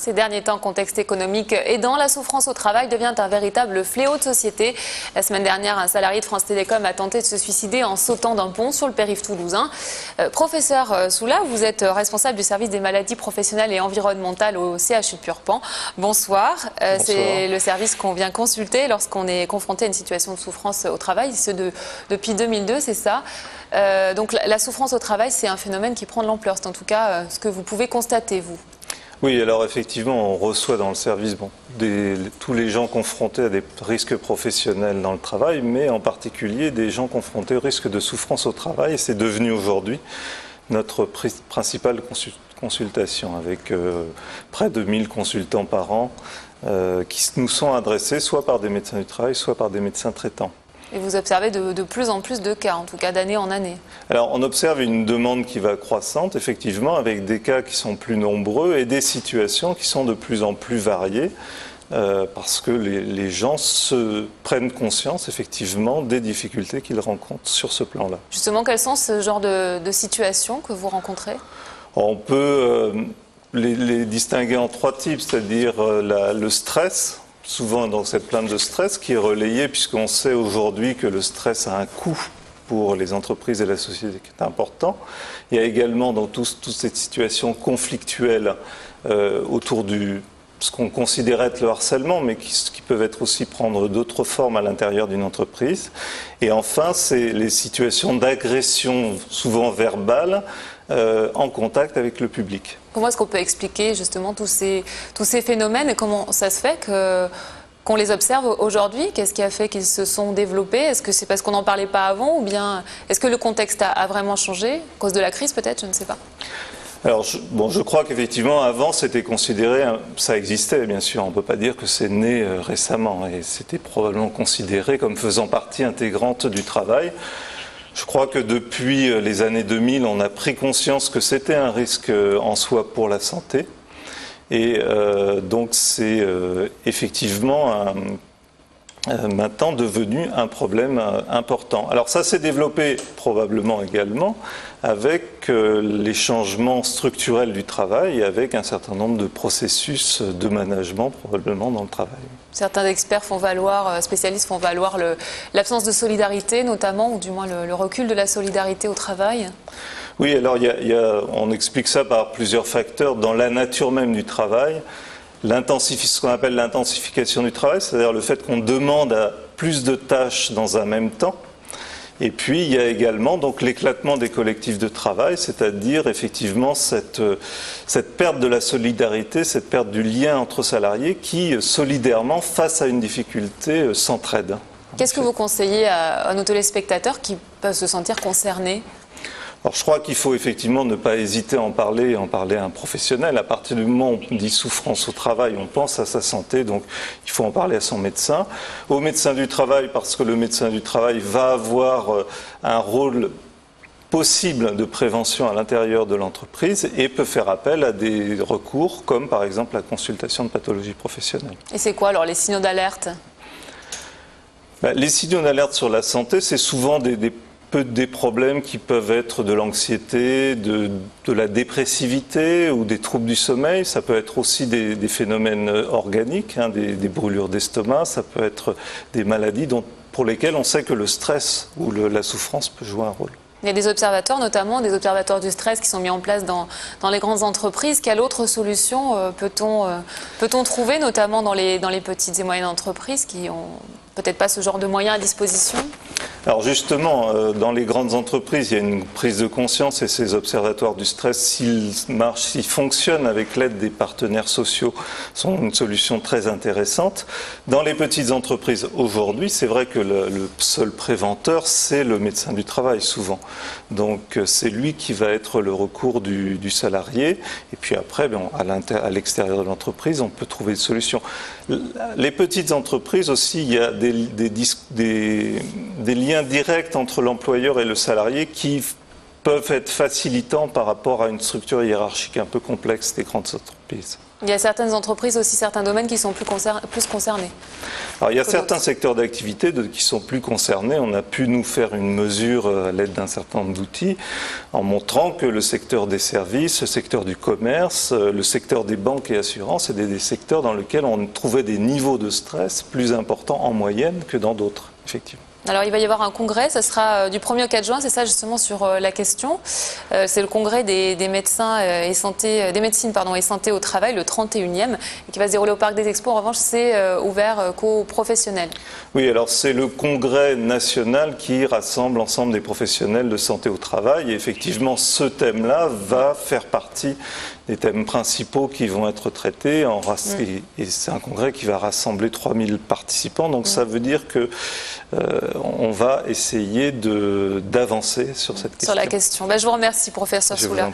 Ces derniers temps, contexte économique aidant, la souffrance au travail devient un véritable fléau de société. La semaine dernière, un salarié de France Télécom a tenté de se suicider en sautant d'un pont sur le périph' toulousain. Professeur Soula, vous êtes responsable du service des maladies professionnelles et environnementales au CHU de Purpan. Bonsoir. C'est le service qu'on vient consulter lorsqu'on est confronté à une situation de souffrance au travail, depuis 2002, c'est ça. Donc la souffrance au travail, c'est un phénomène qui prend de l'ampleur. C'est en tout cas ce que vous pouvez constater, vous. Oui, alors effectivement, on reçoit dans le service tous les gens confrontés à des risques professionnels dans le travail, mais en particulier des gens confrontés au risque de souffrance au travail. Et c'est devenu aujourd'hui notre principale consultation, avec près de 1000 consultants par an qui nous sont adressés soit par des médecins du travail, soit par des médecins traitants. Et vous observez de plus en plus de cas, en tout cas d'année en année. Alors on observe une demande qui va croissante, effectivement, avec des cas qui sont plus nombreux et des situations qui sont de plus en plus variées, parce que les gens se prennent conscience, effectivement, des difficultés qu'ils rencontrent sur ce plan-là. Justement, quels sont ce genre de situations que vous rencontrez ? On peut les distinguer en trois types, c'est-à-dire le stress. Souvent dans cette plainte de stress qui est relayée, puisqu'on sait aujourd'hui que le stress a un coût pour les entreprises et la société qui est important. Il y a également dans toute cette situation conflictuelle autour de ce qu'on considère être le harcèlement, mais qui peuvent être aussi prendre d'autres formes à l'intérieur d'une entreprise. Et enfin, c'est les situations d'agression, souvent verbale, en contact avec le public. Comment est-ce qu'on peut expliquer justement tous ces phénomènes et comment ça se fait qu'on les observe aujourd'hui? Qu'est-ce qui a fait qu'ils se sont développés? Est-ce que c'est parce qu'on n'en parlait pas avant ou bien est-ce que le contexte a vraiment changé à cause de la crise peut-être? Je ne sais pas. Alors, je crois qu'effectivement, avant, c'était considéré, ça existait bien sûr, on ne peut pas dire que c'est né récemment, et c'était probablement considéré comme faisant partie intégrante du travail. Je crois que depuis les années 2000, on a pris conscience que c'était un risque en soi pour la santé, et donc c'est effectivement maintenant devenu un problème important. Alors ça s'est développé probablement également avec les changements structurels du travail et avec un certain nombre de processus de management probablement dans le travail. Certains experts spécialistes font valoir l'absence de solidarité notamment, ou du moins le recul de la solidarité au travail. Oui, alors on explique ça par plusieurs facteurs. Dans la nature même du travail, ce qu'on appelle l'intensification du travail, c'est-à-dire le fait qu'on demande à plus de tâches dans un même temps. Et puis il y a également donc l'éclatement des collectifs de travail, c'est-à-dire effectivement cette perte de la solidarité, cette perte du lien entre salariés qui solidairement, face à une difficulté, s'entraident. Qu'est-ce que vous conseillez à nos téléspectateurs qui peuvent se sentir concernés ? Alors je crois qu'il faut effectivement ne pas hésiter à en parler à un professionnel. À partir du moment où on dit souffrance au travail, on pense à sa santé, donc il faut en parler à son médecin. Au médecin du travail, parce que le médecin du travail va avoir un rôle possible de prévention à l'intérieur de l'entreprise et peut faire appel à des recours comme par exemple la consultation de pathologie professionnelle. Et c'est quoi alors les signaux d'alerte ? Les signaux d'alerte sur la santé, c'est souvent des problèmes qui peuvent être de l'anxiété, de la dépressivité ou des troubles du sommeil. Ça peut être aussi des phénomènes organiques, des brûlures d'estomac. Ça peut être des maladies pour lesquelles on sait que le stress ou la souffrance peut jouer un rôle. Il y a des observateurs, notamment des observateurs du stress qui sont mis en place dans les grandes entreprises. Quelle autre solution peut-on trouver, notamment dans les petites et moyennes entreprises qui ont peut-être pas ce genre de moyens à disposition? Alors justement, dans les grandes entreprises, il y a une prise de conscience et ces observatoires du stress, s'ils marchent, s'ils fonctionnent avec l'aide des partenaires sociaux, sont une solution très intéressante. Dans les petites entreprises, aujourd'hui, c'est vrai que le seul préventeur, c'est le médecin du travail, souvent. Donc c'est lui qui va être le recours du salarié. Et puis après, à l'extérieur de l'entreprise, on peut trouver des solutions. Les petites entreprises aussi, il y a des liens directs entre l'employeur et le salarié qui peuvent être facilitants par rapport à une structure hiérarchique un peu complexe des grandes entreprises. Il y a certaines entreprises aussi, certains domaines qui sont plus concernés. Alors, il y a certains secteurs d'activité qui sont plus concernés. On a pu nous faire une mesure à l'aide d'un certain nombre d'outils en montrant que le secteur des services, le secteur du commerce, le secteur des banques et assurances étaient des secteurs dans lesquels on trouvait des niveaux de stress plus importants en moyenne que dans d'autres, effectivement. Alors il va y avoir un congrès, ça sera du 1er au 4 juin, c'est ça justement sur la question. C'est le congrès des médecins et santé, des médecines et santé au travail, le 31e, et qui va se dérouler au Parc des Expos. En revanche, c'est ouvert qu'aux professionnels. Oui, alors c'est le congrès national qui rassemble l'ensemble des professionnels de santé au travail. Et effectivement, ce thème-là va faire partie des thèmes principaux qui vont être traités. Et c'est un congrès qui va rassembler 3000 participants. Donc ça veut dire que on va essayer d'avancer sur cette question. Sur la question. Je vous remercie, professeur Soula.